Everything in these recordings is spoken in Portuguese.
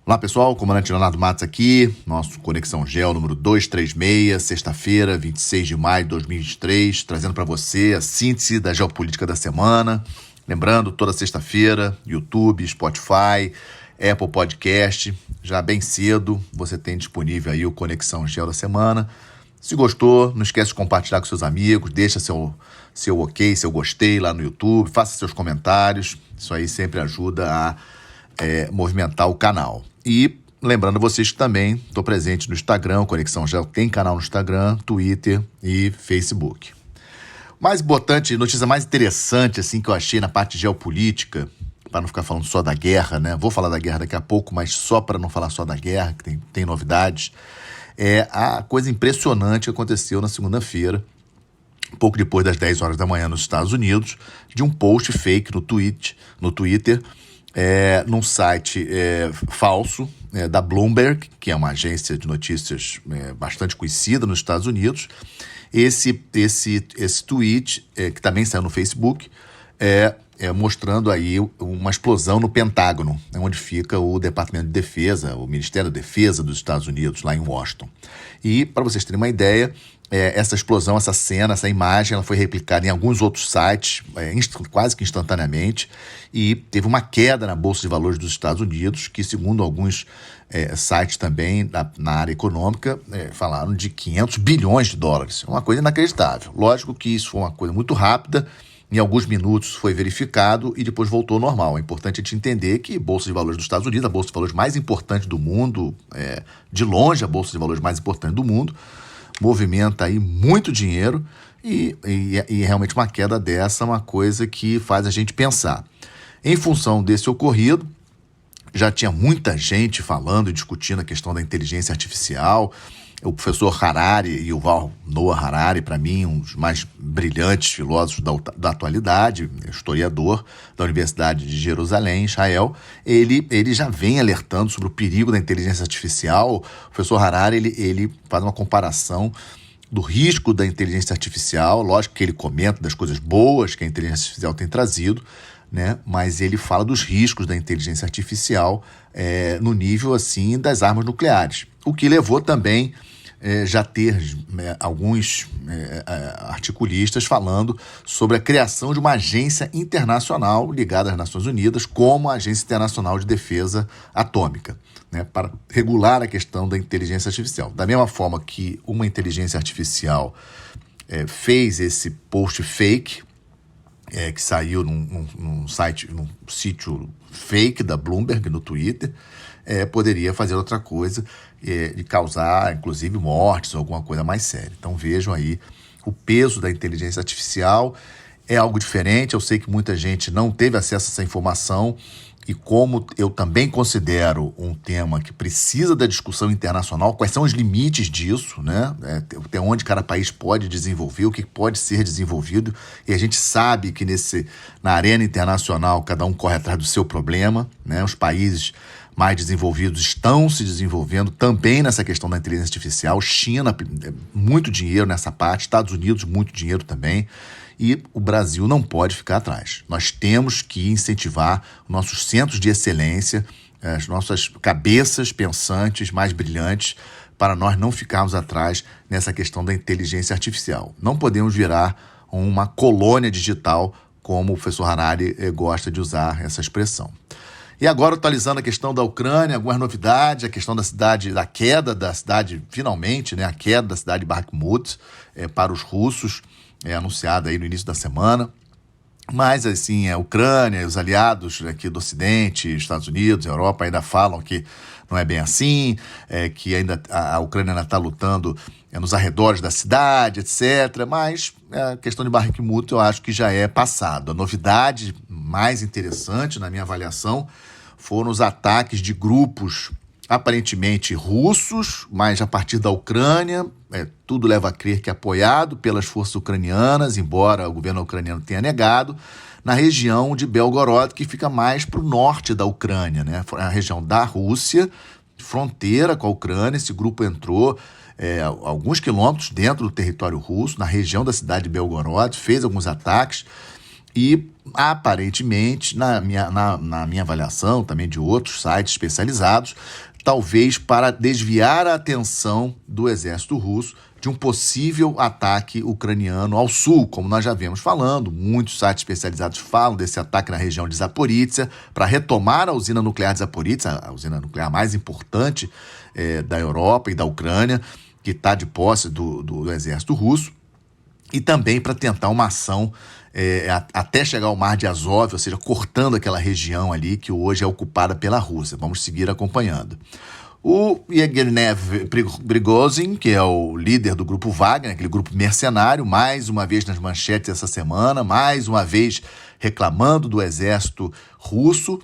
Olá pessoal, comandante Leonardo Matos aqui, nosso Conexão Geo número 236, sexta-feira, 26 de maio de 2023, trazendo para você a síntese da geopolítica da semana. Lembrando, toda sexta-feira, YouTube, Spotify, Apple Podcast, já bem cedo, você tem disponível aí o Conexão Geo da semana. Se gostou, não esquece de compartilhar com seus amigos, deixa seu ok, seu gostei lá no YouTube, faça seus comentários, isso aí sempre ajuda a movimentar o canal. E lembrando vocês que também estou presente no Instagram, o Conexão Geo tem canal no Instagram, Twitter e Facebook. Mais importante, notícia mais interessante assim que eu achei na parte de geopolítica, para não ficar falando só da guerra, né? Vou falar da guerra daqui a pouco, mas só para não falar só da guerra, que tem novidades, é a coisa impressionante que aconteceu na segunda-feira, pouco depois das 10 horas da manhã nos Estados Unidos, de um post fake no Twitter, num site falso da Bloomberg, que é uma agência de notícias bastante conhecida nos Estados Unidos. Esse tweet, que também saiu no Facebook, mostrando aí uma explosão no Pentágono, onde fica o Departamento de Defesa, o Ministério da Defesa dos Estados Unidos, lá em Washington. E, para vocês terem uma ideia, essa explosão, essa cena, essa imagem, ela foi replicada em alguns outros sites, quase que instantaneamente, e teve uma queda na Bolsa de Valores dos Estados Unidos, que, segundo alguns sites também na área econômica, falaram de 500 bilhões de dólares. Uma coisa inacreditável. Lógico que isso foi uma coisa muito rápida, em alguns minutos foi verificado e depois voltou ao normal. É importante a gente entender que a Bolsa de Valores dos Estados Unidos, a Bolsa de Valores mais importante do mundo, de longe a Bolsa de Valores mais importante do mundo, movimenta aí muito dinheiro e realmente uma queda dessa é uma coisa que faz a gente pensar. Em função desse ocorrido, já tinha muita gente falando e discutindo a questão da inteligência artificial. O professor Harari, Yuval Noah Harari, para mim, um dos mais brilhantes filósofos da atualidade, historiador da Universidade de Jerusalém, Israel, ele já vem alertando sobre o perigo da inteligência artificial. O professor Harari ele faz uma comparação do risco da inteligência artificial. Lógico que ele comenta das coisas boas que a inteligência artificial tem trazido, né? Mas ele fala dos riscos da inteligência artificial no nível assim das armas nucleares, o que levou também já ter alguns articulistas falando sobre a criação de uma agência internacional ligada às Nações Unidas, como a Agência Internacional de Defesa Atômica, né, para regular a questão da inteligência artificial. Da mesma forma que uma inteligência artificial fez esse post fake, que saiu num sítio fake da Bloomberg no Twitter, poderia fazer outra coisa e causar, inclusive, mortes ou alguma coisa mais séria. Então vejam aí o peso da inteligência artificial. É algo diferente, eu sei que muita gente não teve acesso a essa informação e como eu também considero um tema que precisa da discussão internacional, quais são os limites disso, né? Até onde cada país pode desenvolver, o que pode ser desenvolvido, e a gente sabe que na arena internacional cada um corre atrás do seu problema, né? Os países mais desenvolvidos estão se desenvolvendo também nessa questão da inteligência artificial. China, muito dinheiro nessa parte, Estados Unidos, muito dinheiro também. E o Brasil não pode ficar atrás. Nós temos que incentivar nossos centros de excelência, as nossas cabeças pensantes mais brilhantes, para nós não ficarmos atrás nessa questão da inteligência artificial. Não podemos virar uma colônia digital, como o professor Harari gosta de usar essa expressão. E agora, atualizando a questão da Ucrânia, algumas novidades, a questão da queda da cidade, finalmente, né, a queda da cidade de Bakhmut para os russos, anunciada aí no início da semana. Mas, assim, a Ucrânia, os aliados aqui do Ocidente, Estados Unidos, Europa, ainda falam que não é bem assim, que ainda a Ucrânia ainda está lutando nos arredores da cidade, etc. Mas a questão de Bakhmut eu acho que já é passado. A novidade mais interessante, na minha avaliação, foram os ataques de grupos aparentemente russos, mas a partir da Ucrânia, tudo leva a crer que é apoiado pelas forças ucranianas, embora o governo ucraniano tenha negado, na região de Belgorod, que fica mais para o norte da Ucrânia, né? A região da Rússia, fronteira com a Ucrânia. Esse grupo entrou alguns quilômetros dentro do território russo, na região da cidade de Belgorod, fez alguns ataques e aparentemente, na minha avaliação, também de outros sites especializados, talvez para desviar a atenção do exército russo de um possível ataque ucraniano ao sul, como nós já vemos falando. Muitos sites especializados falam desse ataque na região de Zaporizhzhia para retomar a usina nuclear de Zaporizhzhia, a usina nuclear mais importante da Europa e da Ucrânia, que está de posse do exército russo, e também para tentar uma ação até chegar ao Mar de Azov, ou seja, cortando aquela região ali que hoje é ocupada pela Rússia. Vamos seguir acompanhando. O Yevgeny Prigozhin, que é o líder do grupo Wagner, aquele grupo mercenário, mais uma vez nas manchetes essa semana, mais uma vez reclamando do exército russo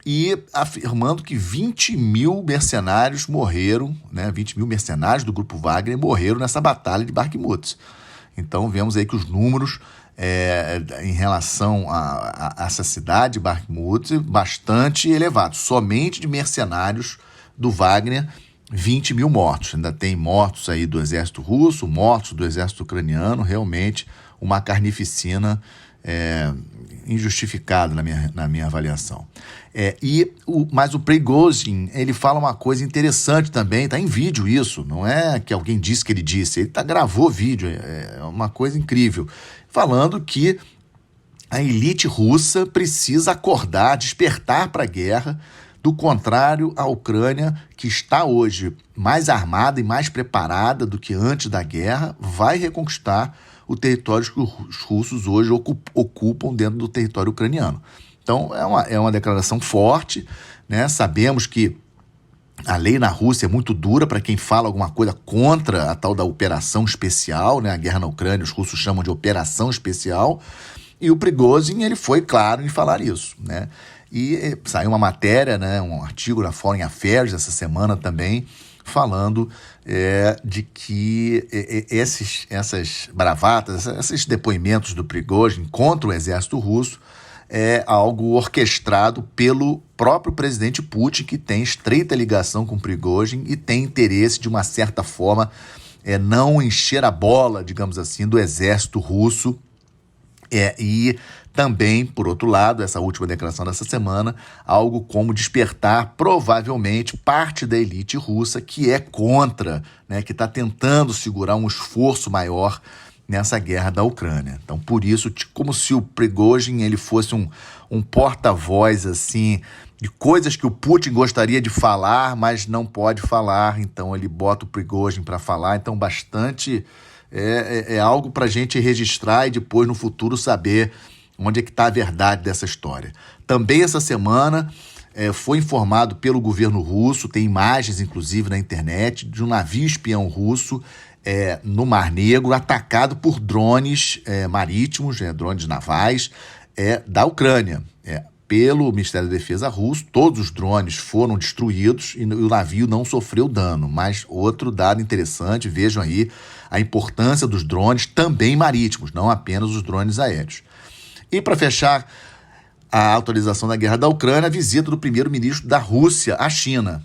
e afirmando que 20 mil mercenários morreram, 20 mil mercenários do grupo Wagner morreram nessa batalha de Bakhmut. Então vemos aí que os números em relação a essa cidade, Bakhmut, bastante elevados. Somente de mercenários do Wagner, 20 mil mortos. Ainda tem mortos aí do exército russo, mortos do exército ucraniano, realmente uma carnificina injustificada na minha avaliação. Mas o Prigozhin, ele fala uma coisa interessante também, está em vídeo isso, não é que alguém disse que ele disse, ele gravou vídeo, é uma coisa incrível, falando que a elite russa precisa acordar, despertar para a guerra. Do contrário, a Ucrânia, que está hoje mais armada e mais preparada do que antes da guerra, vai reconquistar o território que os russos hoje ocupam dentro do território ucraniano. Então, é uma declaração forte, Sabemos que a lei na Rússia é muito dura para quem fala alguma coisa contra a tal da operação especial, A guerra na Ucrânia, os russos chamam de operação especial, e o Prigozhin, ele foi claro em falar isso, E saiu uma matéria, um artigo na Foreign Affairs essa semana também, falando de que essas bravatas, esses depoimentos do Prigozhin contra o exército russo é algo orquestrado pelo próprio presidente Putin, que tem estreita ligação com o Prigozhin e tem interesse, de uma certa forma, não encher a bola, digamos assim, do exército russo. E também, por outro lado, essa última declaração dessa semana, algo como despertar, provavelmente, parte da elite russa que é contra, que está tentando segurar um esforço maior nessa guerra da Ucrânia. Então, por isso, como se o Prigozhin ele fosse um porta-voz assim, de coisas que o Putin gostaria de falar, mas não pode falar, então ele bota o Prigozhin para falar, então bastante... É algo para a gente registrar e depois no futuro saber onde é que está a verdade dessa história. Também essa semana foi informado pelo governo russo, tem imagens inclusive na internet, de um navio espião russo no Mar Negro atacado por drones marítimos, drones navais da Ucrânia. Pelo Ministério da Defesa russo, todos os drones foram destruídos e o navio não sofreu dano. Mas outro dado interessante, vejam aí a importância dos drones também marítimos, não apenas os drones aéreos. E para fechar a atualização da guerra da Ucrânia, a visita do primeiro-ministro da Rússia à China,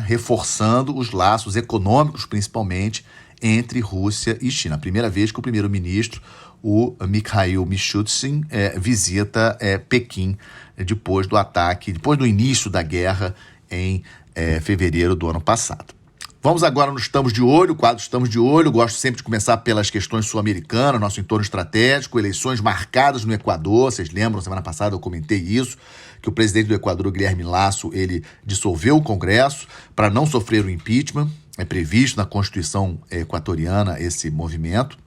reforçando os laços econômicos, principalmente, entre Rússia e China. A primeira vez que o primeiro-ministro, o Mikhail Mishustin, visita Pequim depois do ataque, depois do início da guerra em fevereiro do ano passado. Vamos agora no Estamos de Olho, o quadro Estamos de Olho. Gosto sempre de começar pelas questões sul-americanas, nosso entorno estratégico, eleições marcadas no Equador. Vocês lembram, semana passada eu comentei isso, que o presidente do Equador, Guilherme Lasso, ele dissolveu o Congresso para não sofrer o impeachment. É previsto na Constituição equatoriana esse movimento.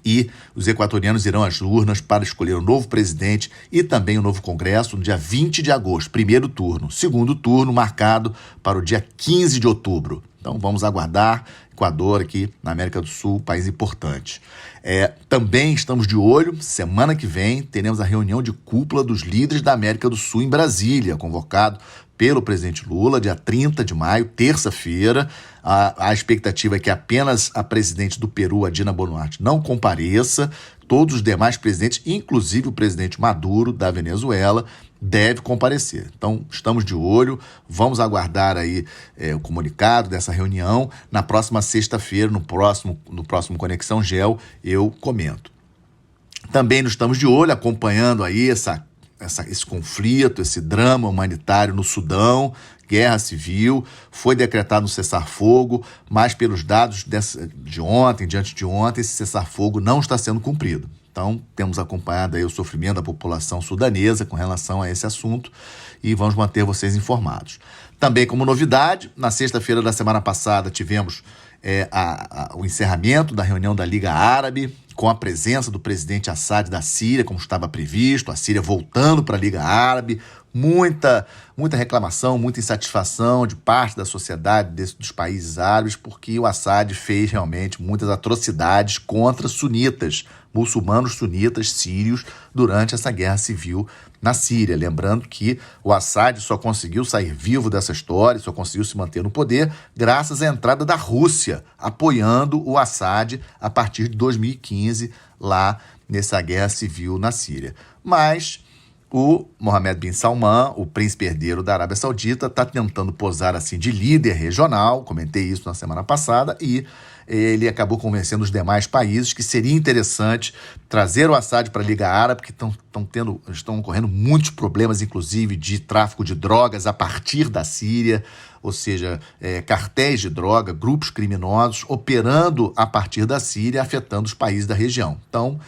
E os equatorianos irão às urnas para escolher o novo presidente e também o novo Congresso no dia 20 de agosto, primeiro turno. Segundo turno marcado para o dia 15 de outubro. Então vamos aguardar. Equador aqui na América do Sul, país importante. Também estamos de olho, semana que vem teremos a reunião de cúpula dos líderes da América do Sul em Brasília, convocado pelo presidente Lula, dia 30 de maio, terça-feira. A expectativa é que apenas a presidente do Peru, a Dina Boluarte, não compareça. Todos os demais presidentes, inclusive o presidente Maduro, da Venezuela, deve comparecer. Então, estamos de olho, vamos aguardar aí o comunicado dessa reunião. Na próxima sexta-feira, no próximo Conexão Gel, eu comento. Também nos estamos de olho, acompanhando aí esse conflito, esse drama humanitário no Sudão, guerra civil. Foi decretado um cessar-fogo, mas pelos dados diante de ontem, esse cessar-fogo não está sendo cumprido. Então, temos acompanhado aí o sofrimento da população sudanesa com relação a esse assunto e vamos manter vocês informados. Também, como novidade, na sexta-feira da semana passada tivemos o encerramento da reunião da Liga Árabe, com a presença do presidente Assad da Síria, como estava previsto, a Síria voltando para a Liga Árabe, muita reclamação, muita insatisfação de parte da sociedade dos países árabes, porque o Assad fez realmente muitas atrocidades contra sunitas, muçulmanos sunitas sírios, durante essa guerra civil na Síria. Lembrando que o Assad só conseguiu sair vivo dessa história, só conseguiu se manter no poder graças à entrada da Rússia, apoiando o Assad a partir de 2015, lá nessa guerra civil na Síria. Mas o Mohammed bin Salman, o príncipe herdeiro da Arábia Saudita, está tentando posar assim de líder regional, comentei isso na semana passada, e ele acabou convencendo os demais países que seria interessante trazer o Assad para a Liga Árabe, porque estão ocorrendo muitos problemas, inclusive de tráfico de drogas a partir da Síria, ou seja, cartéis de droga, grupos criminosos operando a partir da Síria, afetando os países da região. Então,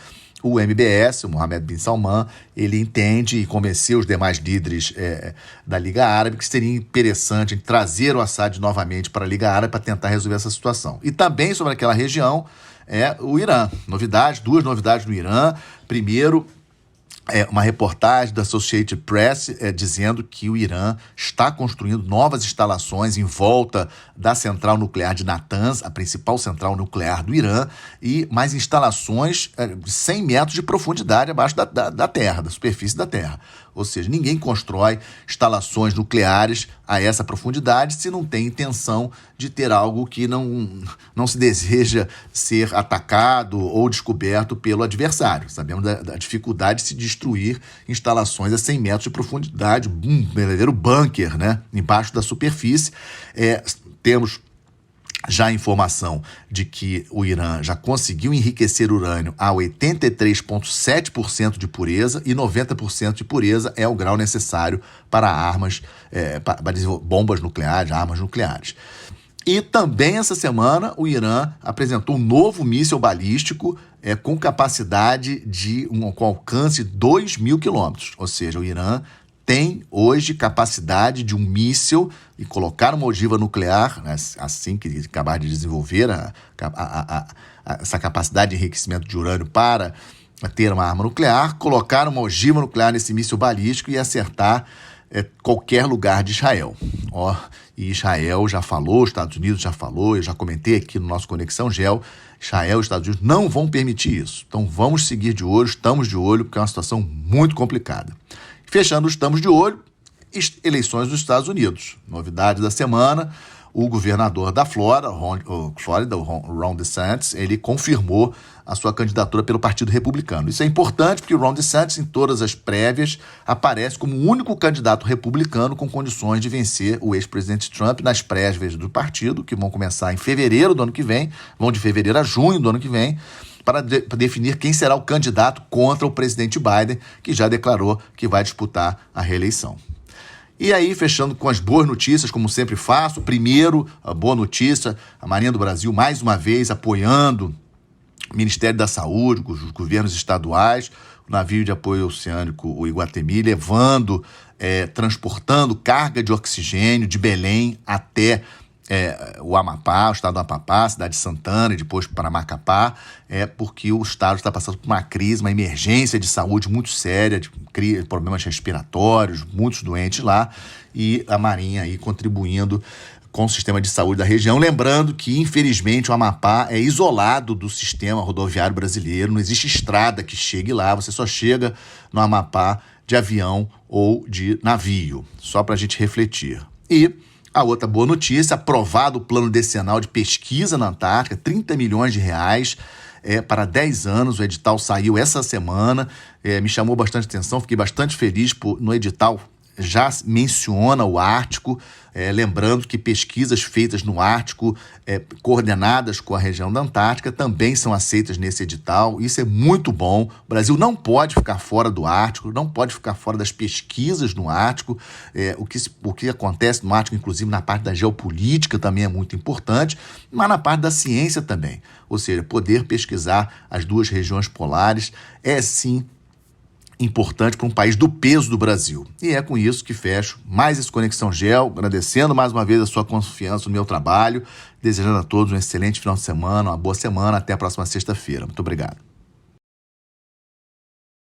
o MBS, o Mohammed bin Salman, ele entende e convenceu os demais líderes da Liga Árabe que seria interessante trazer o Assad novamente para a Liga Árabe para tentar resolver essa situação. E também sobre aquela região, o Irã. Duas novidades no Irã. Primeiro, uma reportagem da Associated Press dizendo que o Irã está construindo novas instalações em volta da central nuclear de Natanz, a principal central nuclear do Irã, e mais instalações de 100 metros de profundidade abaixo da terra, da superfície da terra. Ou seja, ninguém constrói instalações nucleares a essa profundidade se não tem intenção de ter algo que não se deseja ser atacado ou descoberto pelo adversário. Sabemos da dificuldade de se destruir instalações a 100 metros de profundidade, um verdadeiro bunker, né, embaixo da superfície. Temos já a informação de que o Irã já conseguiu enriquecer urânio a 83,7% de pureza, e 90% de pureza é o grau necessário para armas, para bombas nucleares, armas nucleares. E também essa semana o Irã apresentou um novo míssil balístico com capacidade com alcance de 2.000 quilômetros, ou seja, o Irã tem hoje capacidade de um míssil e colocar uma ogiva nuclear, né, assim que acabar de desenvolver essa capacidade de enriquecimento de urânio para ter uma arma nuclear, colocar uma ogiva nuclear nesse míssil balístico e acertar qualquer lugar de Israel. E Israel já falou, os Estados Unidos já falou, eu já comentei aqui no nosso Conexão Gel, Israel e os Estados Unidos não vão permitir isso. Então vamos seguir de olho, estamos de olho, porque é uma situação muito complicada. Fechando, estamos de olho, eleições dos Estados Unidos. Novidade da semana, o governador da Flórida, o Ron DeSantis, ele confirmou a sua candidatura pelo Partido Republicano. Isso é importante porque o Ron DeSantis, em todas as prévias, aparece como o único candidato republicano com condições de vencer o ex-presidente Trump nas prévias do partido, que vão começar em fevereiro do ano que vem, vão de fevereiro a junho do ano que vem, para definir quem será o candidato contra o presidente Biden, que já declarou que vai disputar a reeleição. E aí, fechando com as boas notícias, como sempre faço, primeiro, a boa notícia, a Marinha do Brasil, mais uma vez, apoiando o Ministério da Saúde, os governos estaduais, o navio de apoio oceânico, o Iguatemi, transportando carga de oxigênio de Belém até o Amapá, o estado do Amapá, a cidade de Santana e depois para Macapá, porque o estado está passando por uma crise, uma emergência de saúde muito séria, de problemas respiratórios, muitos doentes lá, e a Marinha aí contribuindo com o sistema de saúde da região. Lembrando que, infelizmente, o Amapá é isolado do sistema rodoviário brasileiro, não existe estrada que chegue lá, você só chega no Amapá de avião ou de navio, só para a gente refletir. E a outra boa notícia, aprovado o plano decenal de pesquisa na Antártica, 30 milhões de reais para 10 anos, o edital saiu essa semana, me chamou bastante atenção, fiquei bastante feliz no edital, já menciona o Ártico, Lembrando que pesquisas feitas no Ártico, coordenadas com a região da Antártica, também são aceitas nesse edital. Isso é muito bom. O Brasil não pode ficar fora do Ártico, não pode ficar fora das pesquisas no Ártico. O que acontece no Ártico, inclusive na parte da geopolítica, também é muito importante, mas na parte da ciência também. Ou seja, poder pesquisar as duas regiões polares é, sim, importante para um país do peso do Brasil. E é com isso que fecho mais esse Conexão Geo, agradecendo mais uma vez a sua confiança no meu trabalho, desejando a todos um excelente final de semana, uma boa semana, até a próxima sexta-feira. Muito obrigado.